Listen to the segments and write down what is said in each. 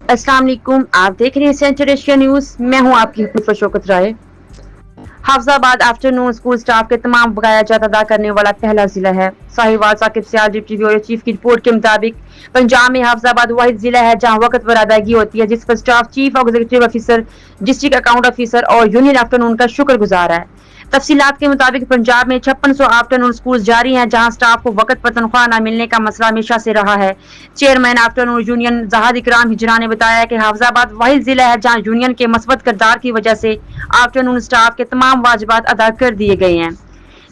अस्सलाम वालेकुम, आप देख रहे हैं सेंट्रल एशिया न्यूज। मैं हूं आपकी हुकूमत शौकत राय। हाफजाबाद आफ्टरनून स्कूल स्टाफ के तमाम बकाया जात अदा करने वाला पहला जिला है। साहिवाल साकिब सियाल डिप्टी ब्यूरो चीफ की रिपोर्ट के मुताबिक पंजाब में हाफजाबाद वाहिद जिला है जहां वक्त पर अदायगी होती है, जिस पर staff chief executive officer, district account officer और यूनियन आफ्टरनून का शुक्रगुजार है। तफसीलात के मुताबिक पंजाब में 5600 आफ्टरनून स्कूल जारी हैं जहां स्टाफ को वक्त पर तनख्वाह न मिलने का मसला हमेशा से रहा है। चेयरमैन आफ्टरनून यूनियन जहाद इकराम हिजरा ने बताया कि हाफजाबाद वाहिद जिला है जहां यूनियन के मस्बत किरदार की वजह से आफ्टरनून स्टाफ के तमाम वाजिबात अदा कर दिए गए हैं।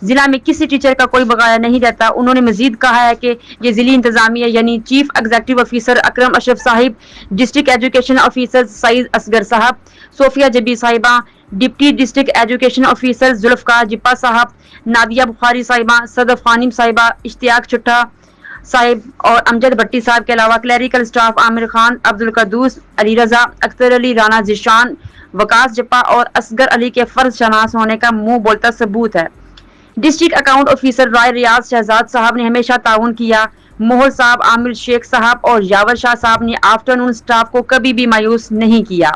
जिला में किसी टीचर का कोई बकाया नहीं रहता। उन्होंने मजीद कहा है कि ये जिली इंतजामिया यानी chief executive officer Akram Ashraf साहिब, district education officer Saeed Asghar साहब, सोफिया जबी साहिबा, deputy district education officer Zulfiqar Jippa साहब, नादिया बुखारी साहिबा, सदफ खानिम साहिबा, इश्तियाक चुट्टा साहिब और अमजद भट्टी साहब के अलावा क्लरिकल स्टाफ आमिर खान, अब्दुल कदूस, अली रजा, अख्तर अली, राना जिशान, वकास जप्पा और असगर अली के फर्ज शनास होने का मुंह बोलता सबूत है। डिस्ट्रिक्ट अकाउंट ऑफिसर राय रियाज शहजाद साहब ने हमेशा ताउन किया। मोहर साहब, आमिर शेख साहब और यावर शाह साहब ने आफ्टरनून स्टाफ को कभी भी मायूस नहीं किया।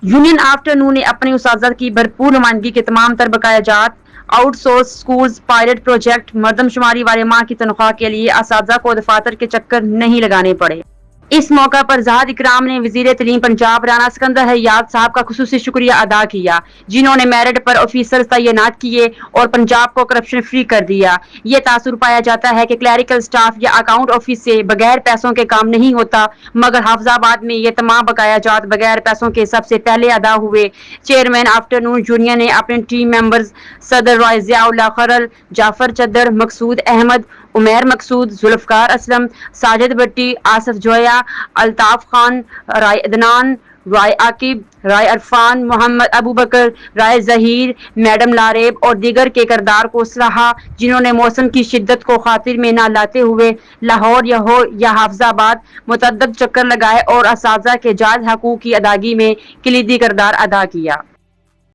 यूनियन आफ्टरनून ने अपने उस्ताद की भरपूर नुमाइंदगी के तमाम तर बकायाजात, आउटसोर्स स्कूल्स, पायलट प्रोजेक्ट, मर्दमशुमारी वाले माह की तनख्वाह के लिए असातिज़ा को दफातर के चक्कर नहीं लगाने पड़े। इस मौका पर जहाद इकराम ने वजीर तलीम पंजाब राना सिकंदर हयात साहब का खुसूसी शुक्रिया अदा किया, जिन्होंने मेरिट पर ऑफिसर तैनात किए और पंजाब को करप्शन फ्री कर दिया। ये तासुर पाया जाता है कि क्लरिकल स्टाफ या अकाउंट ऑफिस से बगैर पैसों के काम नहीं होता, मगर हाफजाबाद में ये तमाम बकायाजात बगैर पैसों के सबसे पहले अदा हुए। चेयरमैन आफ्टरनून यूनियन ने अपने टीम मेंबर्स सदर राय ज़ियाउल्लाह खरल, जाफर चद्दर, मकसूद अहमद, उमैर मकसूद, जुल्फकार असलम, साजिद भट्टी, आसफ जोया, अल्ताफ खान, राय अदनान, राय आकिब, राय अरफान, मोहम्मद अबू बकर, राय जहीर, मैडम लारेब और दीगर के किरदार को सराहा, जिन्होंने मौसम की शिद्दत को खातिर में न लाते हुए लाहौर या हाफजाबाद मुतअद्दिद चक्कर लगाए और असातिज़ा के जायज़ हकूक़ की अदायगी में कलीदी किरदार अदा किया।